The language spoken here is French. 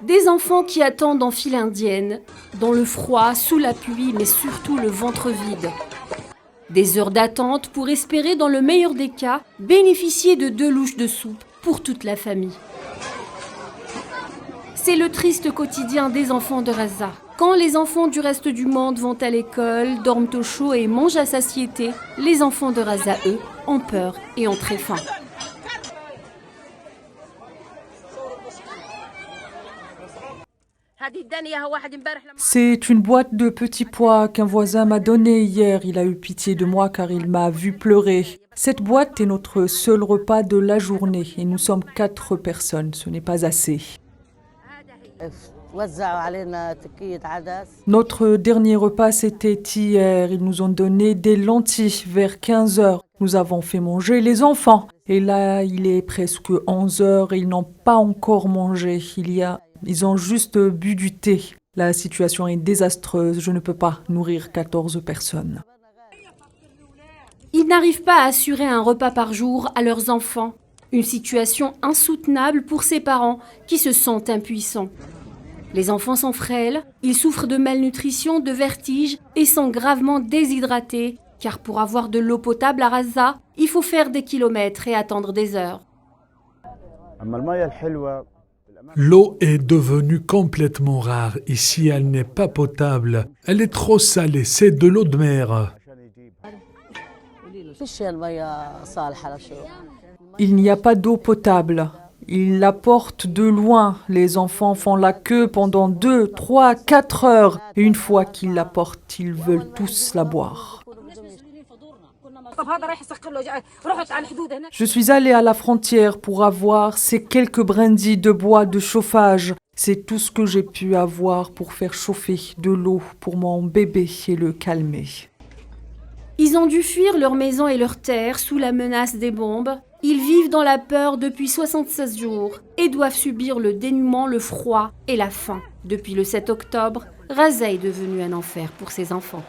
Des enfants qui attendent en file indienne, dans le froid, sous la pluie, mais surtout le ventre vide. Des heures d'attente pour espérer, dans le meilleur des cas, bénéficier de 2 louches de soupe pour toute la famille. C'est le triste quotidien des enfants de Gaza. Quand les enfants du reste du monde vont à l'école, dorment au chaud et mangent à satiété, les enfants de Gaza, eux, ont peur et ont très faim. C'est une boîte de petits pois qu'un voisin m'a donnée hier. Il a eu pitié de moi car il m'a vu pleurer. Cette boîte est notre seul repas de la journée et nous sommes 4 personnes. Ce n'est pas assez. Notre dernier repas, c'était hier. Ils nous ont donné des lentilles vers 15 heures. Nous avons fait manger les enfants. Et là, il est presque 11 heures et ils n'ont pas encore mangé. Ils ont juste bu du thé. La situation est désastreuse. Je ne peux pas nourrir 14 personnes. Ils n'arrivent pas à assurer un repas par jour à leurs enfants. Une situation insoutenable pour ces parents qui se sentent impuissants. Les enfants sont frêles, ils souffrent de malnutrition, de vertige et sont gravement déshydratés, car pour avoir de l'eau potable à Gaza, il faut faire des kilomètres et attendre des heures. L'eau est devenue complètement rare. Ici, elle n'est pas potable. Elle est trop salée. C'est de l'eau de mer. Il n'y a pas d'eau potable. Ils l'apportent de loin. Les enfants font la queue pendant 2, 3, 4 heures. Et une fois qu'ils l'apportent, ils veulent tous la boire. Je suis allée à la frontière pour avoir ces quelques brindilles de bois de chauffage. C'est tout ce que j'ai pu avoir pour faire chauffer de l'eau pour mon bébé et le calmer. Ils ont dû fuir leur maison et leur terre sous la menace des bombes. Ils vivent dans la peur depuis 76 jours et doivent subir le dénuement, le froid et la faim. Depuis le 7 octobre, Gaza est devenu un enfer pour ces enfants.